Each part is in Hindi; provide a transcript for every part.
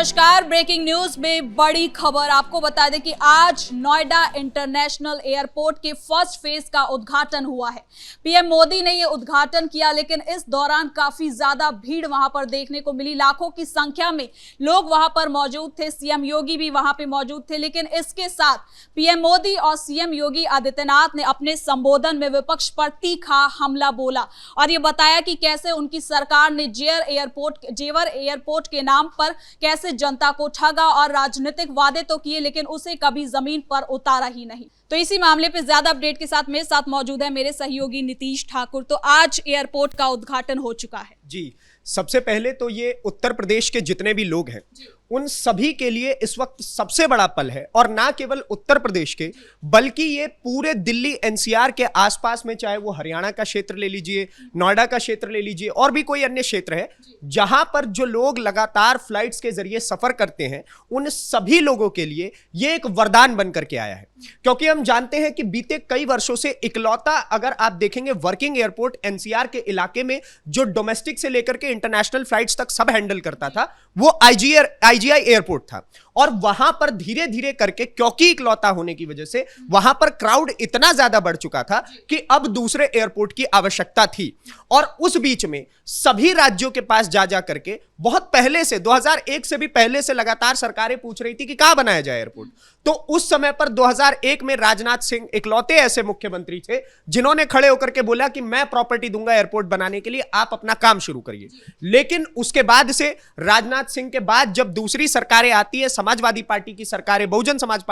नमस्कार। ब्रेकिंग न्यूज में बड़ी खबर आपको बता दें कि आज नोएडा इंटरनेशनल एयरपोर्ट के फर्स्ट फेज का उद्घाटन हुआ है। पीएम मोदी ने यह उद्घाटन किया, लेकिन इस दौरान काफी ज्यादा भीड़ वहां पर देखने को मिली। लाखों की संख्या में लोग वहां पर मौजूद थे। सीएम योगी भी वहां पे मौजूद थे, लेकिन इसके साथ पीएम मोदी और सीएम योगी आदित्यनाथ ने अपने संबोधन में विपक्ष पर तीखा हमला बोला और ये बताया कि कैसे उनकी सरकार ने जेवर एयरपोर्ट के नाम पर कैसे जनता को ठगा और राजनीतिक वादे तो किए, लेकिन उसे कभी जमीन पर उतारा ही नहीं। तो इसी मामले पे ज्यादा अपडेट के साथ मेरे साथ मौजूद है मेरे सहयोगी नीतीश ठाकुर। तो आज एयरपोर्ट का उद्घाटन हो चुका है। जी, सबसे पहले तो ये उत्तर प्रदेश के जितने भी लोग हैं उन सभी के लिए इस वक्त सबसे बड़ा पल है, और ना केवल उत्तर प्रदेश के बल्कि ये पूरे दिल्ली एनसीआर के आसपास में, चाहे वो हरियाणा का क्षेत्र ले लीजिए, नोएडा का क्षेत्र ले लीजिए और भी कोई अन्य क्षेत्र है जहां पर जो लोग लगातार फ्लाइट्स के जरिए सफर करते हैं, उन सभी लोगों के लिए ये एक वरदान बनकर के आया है। क्योंकि हम जानते हैं कि बीते कई वर्षों से इकलौता, अगर आप देखेंगे, वर्किंग एयरपोर्ट एनसीआर के इलाके में जो डोमेस्टिक से लेकर के इंटरनेशनल फ्लाइट्स तक सब हैंडल करता था, वो आईजीआई एयरपोर्ट था। और वहां पर धीरे धीरे करके, क्योंकि इकलौता होने की वजह से वहां पर क्राउड इतना ज्यादा बढ़ चुका था कि अब दूसरे एयरपोर्ट की आवश्यकता थी। और उस बीच में सभी राज्यों के पास जा करके बहुत पहले से, 2001 से भी पहले से लगातार सरकारें पूछ रही थी कि कहां बनाया जाए एयरपोर्ट। तो उस समय पर 2001 में राजनाथ सिंह इकलौते ऐसे मुख्यमंत्री थे जिन्होंने खड़े होकर के बोला कि मैं प्रॉपर्टी दूंगा एयरपोर्ट बनाने के लिए, आप अपना काम शुरू करिए। लेकिन उसके बाद से, राजनाथ सिंह के बाद जब दूसरी सरकारें आती है, समाजवादी पार्टी की सरकारें, बहुजन समाज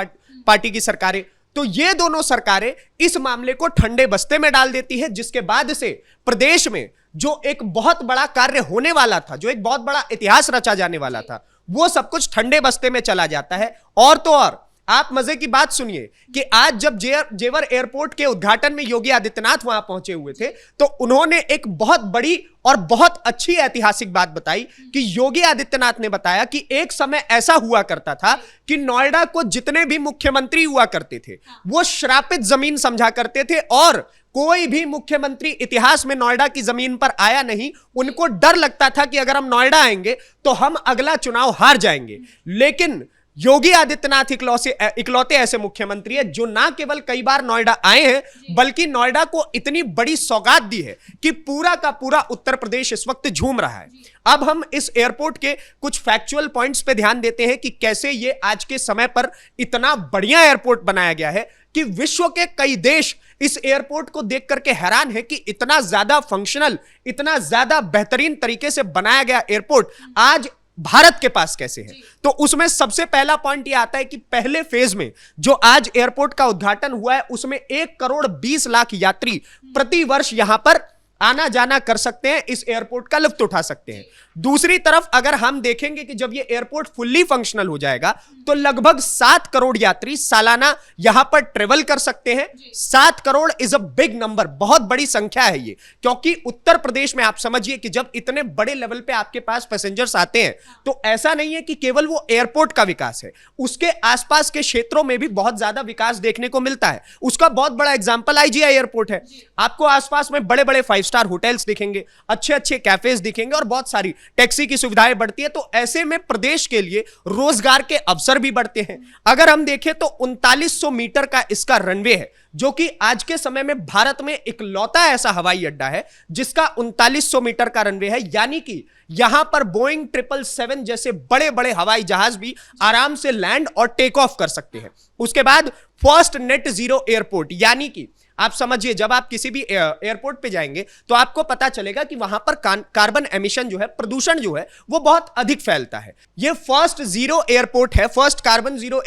पार्टी की सरकारें, तो ये दोनों सरकारें इस मामले को ठंडे बस्ते में डाल देती है, जिसके बाद से प्रदेश में जो एक बहुत बड़ा कार्य होने वाला था, जो एक बहुत बड़ा इतिहास रचा जाने वाला था, वो सब कुछ ठंडे बस्ते में चला जाता है। और तो और आप मजे की बात सुनिए कि आज जब जेवर एयरपोर्ट के उद्घाटन में योगी आदित्यनाथ वहां पहुंचे हुए थे, तो उन्होंने एक बहुत बड़ी और बहुत अच्छी ऐतिहासिक बात बताई कि योगी आदित्यनाथ ने बताया कि एक समय ऐसा हुआ करता था कि नोएडा को जितने भी मुख्यमंत्री हुआ करते थे वो श्रापित जमीन समझा करते थे, और कोई भी मुख्यमंत्री इतिहास में नोएडा की जमीन पर आया नहीं। उनको डर लगता था कि अगर हम नोएडा आएंगे तो हम अगला चुनाव हार जाएंगे। लेकिन योगी आदित्यनाथ इकलौते ऐसे मुख्यमंत्री है जो ना केवल कई बार नोएडा आए हैं, बल्कि नोएडा को इतनी बड़ी सौगात दी है कि पूरा का पूरा उत्तर प्रदेश इस वक्त झूम रहा है। अब हम इस एयरपोर्ट के कुछ फैक्चुअल पॉइंट्स पे ध्यान देते हैं कि कैसे ये आज के समय पर इतना बढ़िया एयरपोर्ट बनाया गया है कि विश्व के कई देश इस एयरपोर्ट को देख करके हैरान है कि इतना ज्यादा फंक्शनल, इतना ज्यादा बेहतरीन तरीके से बनाया गया एयरपोर्ट आज भारत के पास कैसे है। तो उसमें सबसे पहला पॉइंट यह आता है कि पहले फेज में जो आज एयरपोर्ट का उद्घाटन हुआ है, उसमें 1,20,00,000 यात्री प्रति वर्ष यहां पर आना जाना कर सकते हैं, इस एयरपोर्ट का लुत्फ उठा सकते हैं। दूसरी तरफ अगर हम देखेंगे कि जब ये एयरपोर्ट फुल्ली फंक्शनल हो जाएगा तो लगभग 7 करोड़ यात्री सालाना यहां पर ट्रेवल कर सकते हैं। 7 crore is a big number, बहुत बड़ी संख्या है ये। क्योंकि उत्तर प्रदेश में आप समझिए कि जब इतने बड़े लेवल पे आपके पास पैसेंजर्स आते हैं, तो ऐसा नहीं है कि केवल वो एयरपोर्ट का विकास है, उसके आसपास के क्षेत्रों में भी बहुत ज्यादा विकास देखने को मिलता है। उसका बहुत बड़ा एग्जाम्पल आईजीआई एयरपोर्ट है। आपको आसपास में बड़े बड़े 5 स्टार होटल्स दिखेंगे, अच्छे अच्छे कैफेज दिखेंगे और बहुत सारी टैक्सी की सुविधाएं बढ़ती है। तो ऐसे में प्रदेश के लिए रोजगार के अवसर भी बढ़ते हैं। अगर हम देखें तो 3900 मीटर का इसका रनवे है, जो कि आज के समय में भारत में इकलौता ऐसा हवाई अड्डा है जिसका 3900 मीटर का रनवे है। यानी कि यहां पर बोइंग 777 जैसे बड़े बड़े हवाई जहाज भी आराम से लैंड और टेक ऑफ कर सकते हैं। उसके बाद फर्स्ट नेट जीरो एयरपोर्ट, यानी कि आप समझिए जब आप किसी भी एयरपोर्ट पे जाएंगे तो आपको पता चलेगा कि वहां पर कार्बन एमिशन जो है, प्रदूषण जो है, वो बहुत अधिक फैलता है। ये फर्स्ट जीरो एयरपोर्ट है, first carbon zero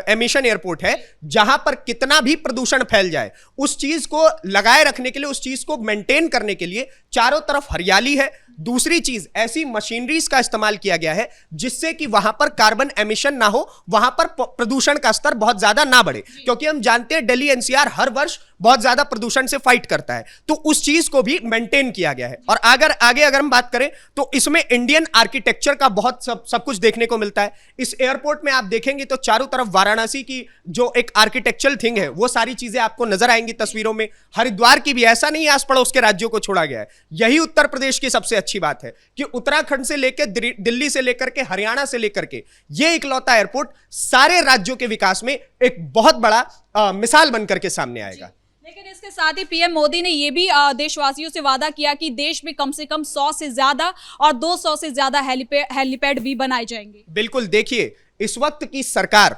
emission airport है, जहां पर कितना भी प्रदूषण फैल जाए उस चीज को लगाए रखने के लिए, उस चीज को मेंटेन करने के लिए चारों तरफ हरियाली है। दूसरी चीज, ऐसी मशीनरीज का इस्तेमाल किया गया है जिससे कि वहां पर कार्बन एमिशन ना हो, वहां पर प्रदूषण का स्तर बहुत ज्यादा ना बढ़े। क्योंकि हम जानते हैं दिल्ली एनसीआर हर वर्ष बहुत ज्यादा प्रदूषण से फाइट करता है, तो उस चीज को भी मेंटेन किया गया है। और आगे अगर हम बात करें तो इसमें इंडियन आर्किटेक्चर का बहुत सब कुछ देखने को मिलता है। इस एयरपोर्ट में आप देखेंगे तो चारों तरफ वाराणसी की जो एक आर्किटेक्चरल थिंग है, वो सारी चीजें आपको नजर आएंगी तस्वीरों में। हरिद्वार की भी, ऐसा नहीं आस पड़ोस के राज्यों को छोड़ा गया है, यही उत्तर प्रदेश की सबसे अच्छी बात है कि उत्तराखंड से लेकर दिल्ली से लेकर के हरियाणा से लेकर के ये इकलौता एयरपोर्ट सारे राज्यों के विकास में एक बहुत बड़ा मिसाल बनकर के सामने आएगा। लेकिन इसके साथ ही पीएम मोदी ने यह भी देशवासियों से वादा किया कि देश में कम से कम 100 से ज्यादा और 200 से ज्यादा हेलीपैड भी बनाए जाएंगे। बिल्कुल, देखिए इस वक्त की सरकार,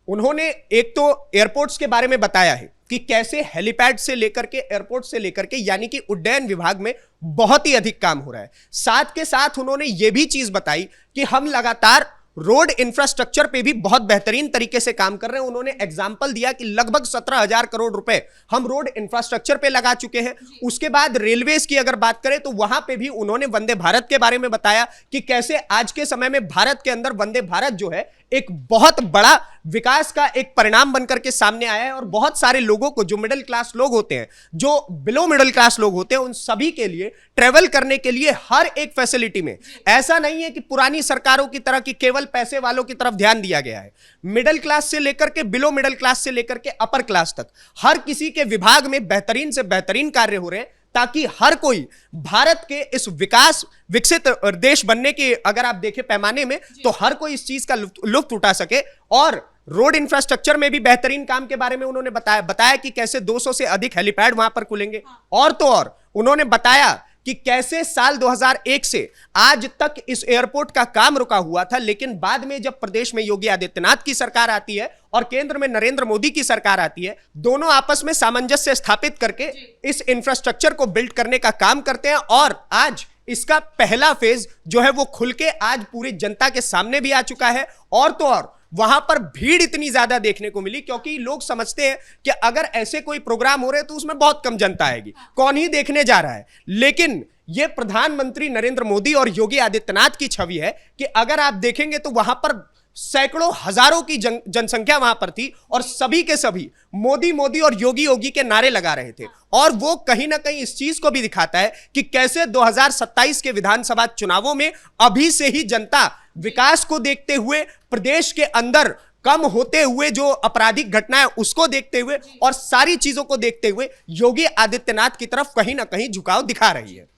उन्होंने एक तो एयरपोर्ट्स के बारे में बताया है कि कैसे हेलीपैड से लेकर के एयरपोर्ट से लेकर के यानी कि उड्डयन विभाग में बहुत ही अधिक काम हो रहा है। साथ के साथ उन्होंने यह भी चीज बताई कि हम लगातार रोड इंफ्रास्ट्रक्चर पे भी बहुत बेहतरीन तरीके से काम कर रहे हैं। उन्होंने एग्जाम्पल दिया कि लगभग 17,000 करोड़ रुपए हम रोड इंफ्रास्ट्रक्चर पे लगा चुके हैं। उसके बाद रेलवेज की अगर बात करें तो वहां पे भी उन्होंने वंदे भारत के बारे में बताया कि कैसे आज के समय में भारत के अंदर वंदे भारत जो है एक बहुत बड़ा विकास का एक परिणाम बनकर के सामने आया है और बहुत सारे लोगों को, जो मिडिल क्लास लोग होते हैं, जो बिलो मिडिल क्लास लोग होते हैं, उन सभी के लिए ट्रेवल करने के लिए हर एक फैसिलिटी में ऐसा नहीं है कि पुरानी सरकारों की तरह की केवल पैसे वालों की तरफ ध्यान दिया गया है। मिडिल क्लास से लेकर के बिलो मिडिल क्लास से लेकर के अपर क्लास तक हर किसी के विभाग में बेहतरीन से बेहतरीन कार्य हो रहे हैं ताकि हर कोई भारत के इस विकसित देश बनने के अगर आप देखें पैमाने में तो हर कोई इस चीज का लुत्फ उठा सके। और रोड इंफ्रास्ट्रक्चर में भी बेहतरीन काम के बारे में उन्होंने बताया कि कैसे 200 से अधिक हेलीपैड वहां पर खुलेंगे। और तो और उन्होंने बताया कि कैसे साल 2001 से आज तक इस एयरपोर्ट का काम रुका हुआ था, लेकिन बाद में जब प्रदेश में योगी आदित्यनाथ की सरकार आती है और केंद्र में नरेंद्र मोदी की सरकार आती है, दोनों आपस में सामंजस्य स्थापित करके इस इंफ्रास्ट्रक्चर को बिल्ड करने का काम करते हैं। और आज इसका पहला फेज जो है वो खुल के आज पूरी जनता के सामने भी आ चुका है। और तो और वहां पर भीड़ इतनी ज्यादा देखने को मिली क्योंकि लोग समझते हैं कि अगर ऐसे कोई प्रोग्राम हो रहे तो उसमें बहुत कम जनता आएगी, कौन ही देखने जा रहा है। लेकिन यह प्रधानमंत्री नरेंद्र मोदी और योगी आदित्यनाथ की छवि है कि अगर आप देखेंगे तो वहां पर सैकड़ों हजारों की जनसंख्या वहां पर थी और सभी के सभी मोदी मोदी और योगी योगी के नारे लगा रहे थे। और वो कहीं ना कहीं इस चीज को भी दिखाता है कि कैसे 2027 के विधानसभा चुनावों में अभी से ही जनता विकास को देखते हुए, प्रदेश के अंदर कम होते हुए जो आपराधिक घटनाएं उसको देखते हुए और सारी चीजों को देखते हुए योगी आदित्यनाथ की तरफ कहीं ना कहीं झुकाव दिखा रही है।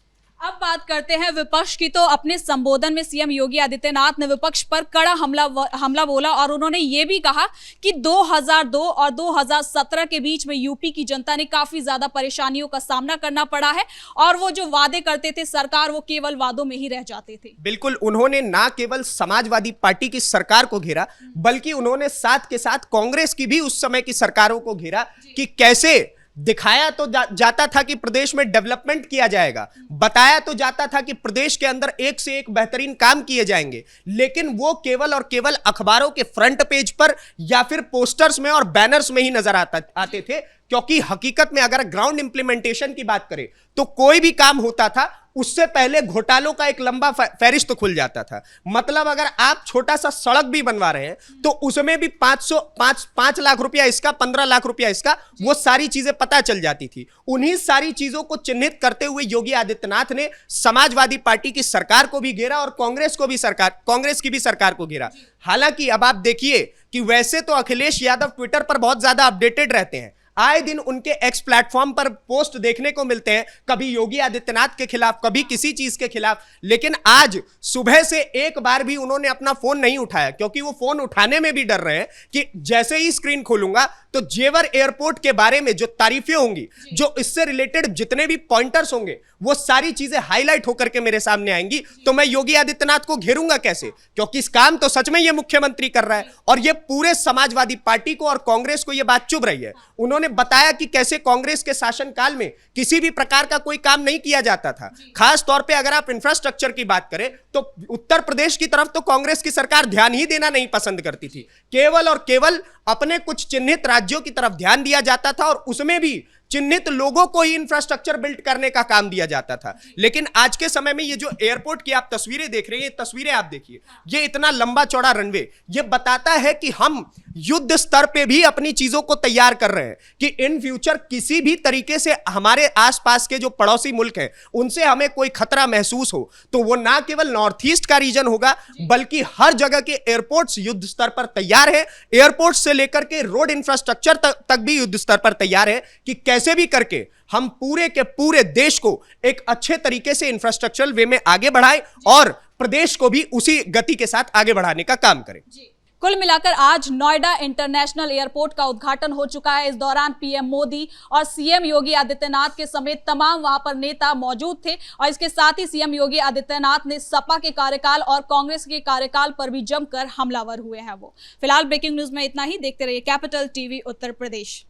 अब बात करते हैं विपक्ष की। तो अपने संबोधन में सीएम योगी आदित्यनाथ ने विपक्ष पर कड़ा हमला बोला और उन्होंने ये भी कहा कि 2002 और 2017 के बीच में यूपी की जनता ने काफी ज्यादा परेशानियों का सामना करना पड़ा है और वो जो वादे करते थे सरकार, वो केवल वादों में ही रह जाते थे। बिल्कुल, उन्होंने ना केवल समाजवादी पार्टी की सरकार को घेरा बल्कि उन्होंने साथ के साथ कांग्रेस की भी उस समय की सरकारों को घेरा कि कैसे दिखाया तो जाता था कि प्रदेश में डेवलपमेंट किया जाएगा, बताया तो जाता था कि प्रदेश के अंदर एक से एक बेहतरीन काम किए जाएंगे, लेकिन वो केवल और केवल अखबारों के फ्रंट पेज पर या फिर पोस्टर्स में और बैनर्स में ही नजर आते थे। क्योंकि हकीकत में अगर ग्राउंड इंप्लीमेंटेशन की बात करें तो कोई भी काम होता था उससे पहले घोटालों का एक लंबा फहरिस्त खुल जाता था। मतलब अगर आप छोटा सा सड़क भी बनवा रहे हैं तो उसमें भी 5 लाख रुपया इसका, 15 लाख रुपया इसका, वो सारी चीजें पता चल जाती थी। उन्हीं सारी चीजों को चिन्हित करते हुए योगी आदित्यनाथ ने समाजवादी पार्टी की सरकार को भी घेरा और कांग्रेस की भी सरकार को घेरा। हालांकि अब आप देखिए कि वैसे तो अखिलेश यादव ट्विटर पर बहुत ज्यादा अपडेटेड रहते हैं, आए दिन उनके एक्स प्लेटफॉर्म पर पोस्ट देखने को मिलते हैं, कभी योगी आदित्यनाथ के खिलाफ, कभी किसी चीज के खिलाफ। लेकिन आज सुबह से एक बार भी उन्होंने अपना फोन नहीं उठाया क्योंकि वो फोन उठाने में भी डर रहे हैं कि जैसे ही स्क्रीन खोलूंगा तो जेवर एयरपोर्ट के बारे में जो तारीफें होंगी, जो इससे रिलेटेड जितने भी पॉइंटर्स होंगे, वो सारी चीजें हाईलाइट होकर के मेरे सामने आएंगी। तो मैं योगी आदित्यनाथ को घेरूंगा कैसे, क्योंकि इस काम तो सच में ये मुख्यमंत्री कर रहा है और ये पूरे समाजवादी पार्टी को और कांग्रेस को ये बात चुभ रही है। उन्होंने बताया कि कैसे कांग्रेस के शासनकाल में किसी भी प्रकार का कोई काम नहीं किया जाता था। खास तौर पे अगर आप इंफ्रास्ट्रक्चर की बात करें तो उत्तर प्रदेश की तरफ तो कांग्रेस की सरकार ध्यान ही देना नहीं पसंद करती थी, केवल और केवल अपने कुछ चिन्हित राज्यों की तरफ ध्यान दिया जाता था और उसमें भी चिन्हित लोगों को ही इंफ्रास्ट्रक्चर बिल्ड करने का काम दिया जाता था। लेकिन आज के समय में ये जो एयरपोर्ट की आप तस्वीरें देख रहे हैं, ये तस्वीरें आप देखिए, ये इतना लंबा चौड़ा रनवे, ये बताता है कि हम युद्ध स्तर पे भी अपनी चीजों को तैयार कर रहे हैं कि इन फ्यूचर किसी भी तरीके से हमारे आसपास के जो पड़ोसी मुल्क हैं उनसे हमें कोई खतरा महसूस हो तो वो ना केवल नॉर्थ ईस्ट का रीजन होगा बल्कि हर जगह के एयरपोर्ट्स युद्ध स्तर पर तैयार है। एयरपोर्ट से लेकर के रोड इंफ्रास्ट्रक्चर तक भी युद्ध स्तर पर तैयार है कि कैसे कैसे भी करके हम पूरे के पूरे देश को एक अच्छे तरीके से इंफ्रास्ट्रक्चरल वे में आगे बढ़ाएं और प्रदेश को भी उसी गति के साथ आगे बढ़ाने का काम करें। कुल मिलाकर आज नोएडा इंटरनेशनल एयरपोर्ट का उद्घाटन हो चुका है। इस दौरान पीएम मोदी और सीएम योगी आदित्यनाथ के समेत तमाम वहां पर नेता मौजूद थे और इसके साथ ही सीएम योगी आदित्यनाथ ने सपा के कार्यकाल और कांग्रेस के कार्यकाल पर भी जमकर हमलावर हुए हैं। वो फिलहाल ब्रेकिंग न्यूज में इतना ही। देखते रहिए कैपिटल टीवी उत्तर प्रदेश।